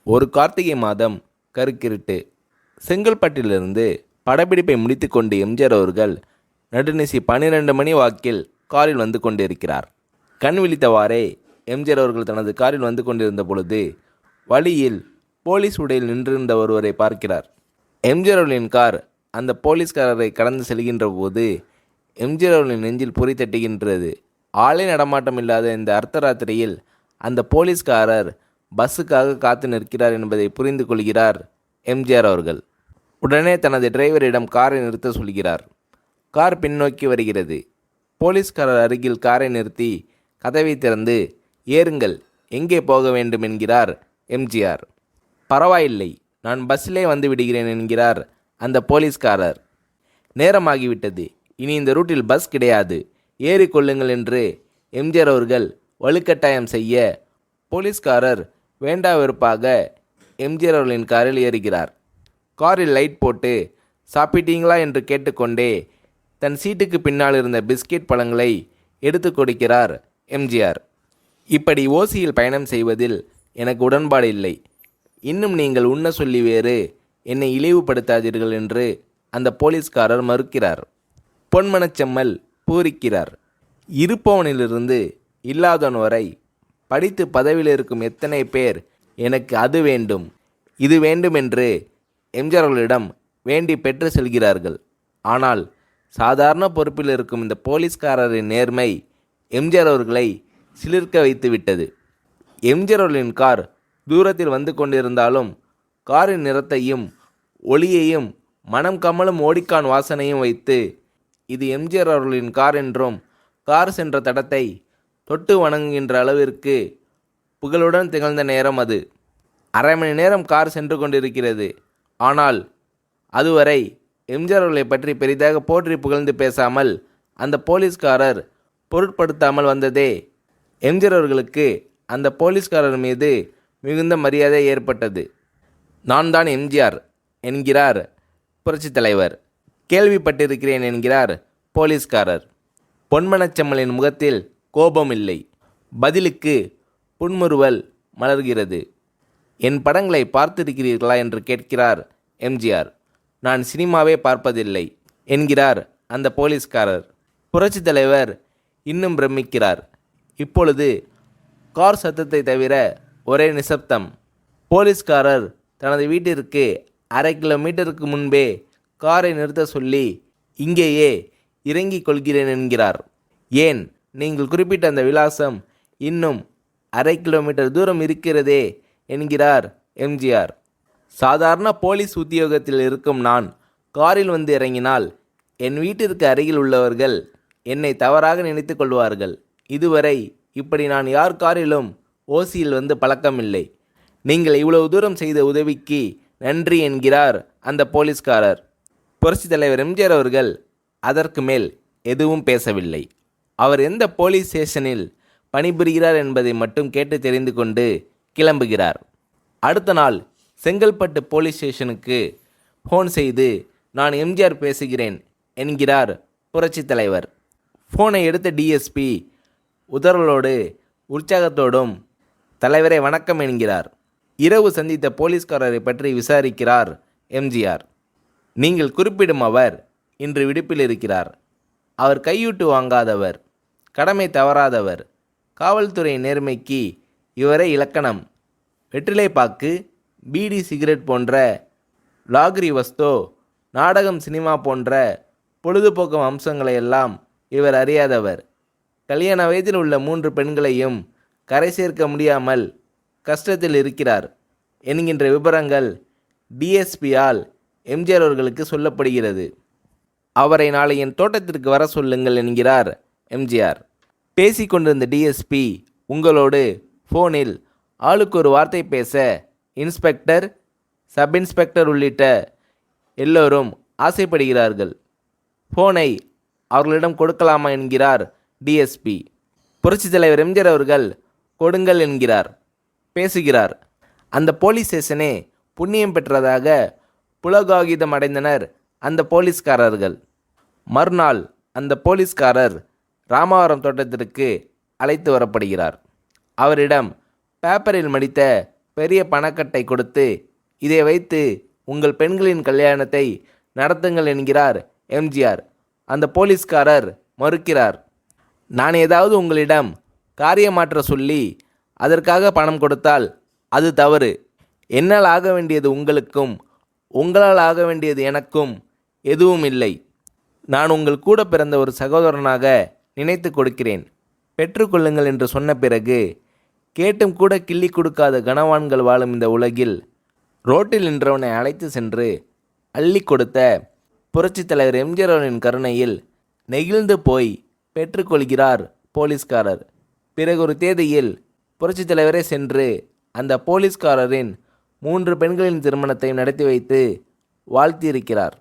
ஒரு கார்த்திகை மாதம் கருக்கிருட்டு. செங்கல்பட்டிலிருந்து படப்பிடிப்பை முடித்து கொண்டு எம்ஜிஆர் அவர்கள் நடுநிசி 12 மணி வாக்கில் காரில் வந்து கொண்டிருக்கிறார். கண் விழித்தவாறே எம்ஜிஆர் அவர்கள் தனது காரில் வந்து கொண்டிருந்த பொழுது வழியில் போலீஸ் உடையில் நின்றிருந்த ஒருவரை பார்க்கிறார். எம்ஜிஆர் அவர்களின் கார் அந்த போலீஸ்காரரை கடந்து செல்கின்ற போது எம்ஜிஆர் அவர்களின் நெஞ்சில் பொறி தட்டுகின்றது. ஆளே நடமாட்டம் இல்லாத இந்த அர்த்தராத்திரியில் அந்த போலீஸ்காரர் பஸ்ஸுக்காக காத்து நிற்கிறார் என்பதை புரிந்து கொள்கிறார் எம்ஜிஆர் அவர்கள். உடனே தனது டிரைவரிடம் காரை நிறுத்த சொல்கிறார். கார் பின்னோக்கி வருகிறது. போலீஸ்காரர் அருகில் காரை நிறுத்தி கதவை திறந்து ஏறுங்கள், எங்கே போக வேண்டும் என்கிறார் எம்ஜிஆர். பரவாயில்லை, நான் பஸ்ஸிலே வந்து விடுகிறேன் என்கிறார் அந்த போலீஸ்காரர். நேரமாகிவிட்டது, இனி இந்த ரூட்டில் பஸ் கிடையாது, ஏறிக்கொள்ளுங்கள் என்று எம்ஜிஆர் அவர்கள் வலுக்கட்டாயம் செய்ய போலீஸ்காரர் வேண்டா வெறுப்பாக எம்ஜிஆர் அவர்களின் காரில் ஏறுகிறார். காரில் லைட் போட்டு சாப்பிட்டீங்களா என்று கேட்டுக்கொண்டே தன் சீட்டுக்கு பின்னால் இருந்த பிஸ்கெட் பழங்களை எடுத்து கொடுக்கிறார் எம்ஜிஆர். இப்படி ஓசியில் பயணம் செய்வதில் எனக்கு உடன்பாடு இல்லை. இன்னும் நீங்கள் உண்ண சொல்லி வேறு என்னை இழிவுபடுத்தாதீர்கள் என்று அந்த போலீஸ்காரர் மறுக்கிறார். பொன்மனச்செம்மல் பூரிக்கிறார். இருப்பவனிலிருந்து இல்லாதவன் வரை படித்து பதவியில் இருக்கும் எத்தனை பேர் எனக்கு அது வேண்டும் இது வேண்டும் என்று எம்ஜிஆர் அவர்களிடம் வேண்டி பெற்று செல்கிறார்கள். ஆனால் சாதாரண பொறுப்பில் இருக்கும் இந்த போலீஸ்காரரின் நேர்மை எம்ஜிஆர் அவர்களை சிலிர்க்க வைத்து விட்டது. எம்ஜிஆர் அவர்களின் கார் தூரத்தில் வந்து கொண்டிருந்தாலும் காரின் நிறத்தையும் ஒளியையும் மனம் கமலும் ஓடிக்கான் வாசனையும் வைத்து இது எம்ஜிஆர் அவர்களின் கார் என்றும் கார் சென்ற தடத்தை தொட்டு வணங்குகின்ற அளவிற்கு புகழுடன் திகழ்ந்த நேரம் அது. அரை மணி நேரம் கார் சென்று கொண்டிருக்கிறது. ஆனால் அதுவரை எம்ஜிஆர் அவர்களை பற்றி பெரிதாக போற்றி புகழ்ந்து பேசாமல் அந்த போலீஸ்காரர் பொருட்படுத்தாமல் வந்ததே எம்ஜிஆர் அவர்களுக்கு அந்த போலீஸ்காரர் மீது மிகுந்த மரியாதை ஏற்பட்டது. நான் தான் எம்ஜிஆர் என்கிறார் புரட்சித் தலைவர். கேள்விப்பட்டிருக்கிறேன் என்கிறார் போலீஸ்காரர். பொன்மனச்செம்மலின் முகத்தில் கோபம் இல்லை. பதிலுக்கு புன்முறுவல் மலர்கிறது. என் படங்களை பார்த்திருக்கிறீர்களா என்று கேட்கிறார் எம்ஜிஆர். நான் சினிமாவே பார்ப்பதில்லை என்கிறார் அந்த போலீஸ்காரர். புரட்சித் தலைவர் இன்னும் பிரமிக்கிறார். இப்பொழுது கார் சத்தத்தை தவிர ஒரே நிசப்தம். போலீஸ்காரர் தனது வீட்டிற்கு 1/2 கிலோமீட்டருக்கு முன்பே காரை நிறுத்த சொல்லி இங்கேயே இறங்கிக் கொள்கிறேன் என்கிறார். ஏன், நீங்கள் குறிப்பிட்ட அந்த விலாசம் இன்னும் 1/2 கிலோமீட்டர் தூரம் இருக்கிறதே என்கிறார் எம்ஜிஆர். சாதாரண போலீஸ் உத்தியோகத்தில் இருக்கும் நான் காரில் வந்து இறங்கினால் என் வீட்டிற்கு அருகில் உள்ளவர்கள் என்னை தவறாக நினைத்து கொள்வார்கள். இதுவரை இப்படி நான் யார் காரிலும் ஓசியில் வந்து பழக்கமில்லை. நீங்கள் இவ்வளவு தூரம் செய்த உதவிக்கு நன்றி என்கிறார் அந்த போலீஸ்காரர். புரட்சித் தலைவர் எம்ஜிஆர் அவர்கள் அதற்கு மேல் எதுவும் பேசவில்லை. அவர் எந்த போலீஸ் ஸ்டேஷனில் பணிபுரிகிறார் என்பதை மட்டும் கேட்டு தெரிந்து கொண்டு கிளம்புகிறார். அடுத்த நாள் செங்கல்பட்டு போலீஸ் ஸ்டேஷனுக்கு ஃபோன் செய்து நான் எம்ஜிஆர் பேசுகிறேன் என்கிறார் புரட்சித் தலைவர். ஃபோனை எடுத்த டிஎஸ்பி உதறலோடு உற்சாகத்தோடும் தலைவரை வணக்கம் என்கிறார். இரவு சந்தித்த போலீஸ்காரரை பற்றி விசாரிக்கிறார் எம்ஜிஆர். நீங்கள் குறிப்பிடும் அவர் இன்று விடுப்பில் இருக்கிறார். அவர் கையூட்டு வாங்காதவர், கடமை தவறாதவர், காவல்துறை நேர்மைக்கு இவரே இலக்கணம். வெற்றிலைப்பாக்கு, பீடி, சிகரெட் போன்ற லாகிரி வஸ்தோ, நாடகம், சினிமா போன்ற பொழுதுபோக்கு அம்சங்களையெல்லாம் இவர் அறியாதவர். கல்யாண வயதில் உள்ள 3 பெண்களையும் கரை சேர்க்க முடியாமல் கஷ்டத்தில் இருக்கிறார் என்கின்ற விபரங்கள் டிஎஸ்பியால் எம்ஜிஆர் அவர்களுக்கு சொல்லப்படுகிறது. அவரை நாளை என் தோட்டத்திற்கு வர சொல்லுங்கள் என்கிறார் எம்ஜிஆர். பேசிக்கொண்டிருந்த டிஎஸ்பி உங்களோடு ஃபோனில் ஆளுக்கு ஒரு வார்த்தை பேச இன்ஸ்பெக்டர், சப் இன்ஸ்பெக்டர் உள்ளிட்ட எல்லோரும் ஆசைப்படுகிறார்கள். ஃபோனை அவர்களிடம் கொடுக்கலாமா என்கிறார் டிஎஸ்பி. புரட்சித் தலைவர் எம்ஜிஆர் அவர்கள் கொடுங்கள் என்கிறார். பேசுகிறார். அந்த போலீஸ் ஸ்டேஷனே புண்ணியம் பெற்றதாக புலகாகிதம் அடைந்தனர் அந்த போலீஸ்காரர்கள். மறுநாள் அந்த போலீஸ்காரர் ராமவரம் தோட்டத்திற்கு அழைத்து வரப்படுகிறார். அவரிடம் பேப்பரில் மடித்த பெரிய பணக்கட்டை கொடுத்து, இதை வைத்து உங்கள் பெண்களின் கல்யாணத்தை நடத்துங்கள் என்கிறார் எம்ஜிஆர். அந்த போலீஸ்காரர் மறுக்கிறார். நான் ஏதாவது உங்களிடம் காரியமாற்ற சொல்லி அதற்காக பணம் கொடுத்தால் அது தவறு. என்னால் ஆக வேண்டியது உங்களுக்கும், உங்களால் ஆக வேண்டியது எனக்கும் எதுவும் இல்லை. நான் உங்கள் கூட பிறந்த ஒரு சகோதரனாக நினைத்து கொடுக்கிறேன். பெற்றுக்கொள்ளுங்கள் என்று சொன்ன பிறகு கேட்டும் கூட கிள்ளி கொடுக்காத கனவான்கள் வாழும் இந்த உலகில் ரோட்டில் நின்றவனை அழைத்து சென்று அள்ளி கொடுத்த புரட்சித் தலைவர் எம்ஜிஆர் அவர்களின் கருணையில் நெகிழ்ந்து போய் பெற்றுக்கொள்கிறார் போலீஸ்காரர். பிறகு ஒரு தேதியில் புரட்சித் தலைவரே சென்று அந்த போலீஸ்காரரின் 3 பெண்களின் திருமணத்தை நடத்தி வைத்து வாழ்த்தியிருக்கிறார்.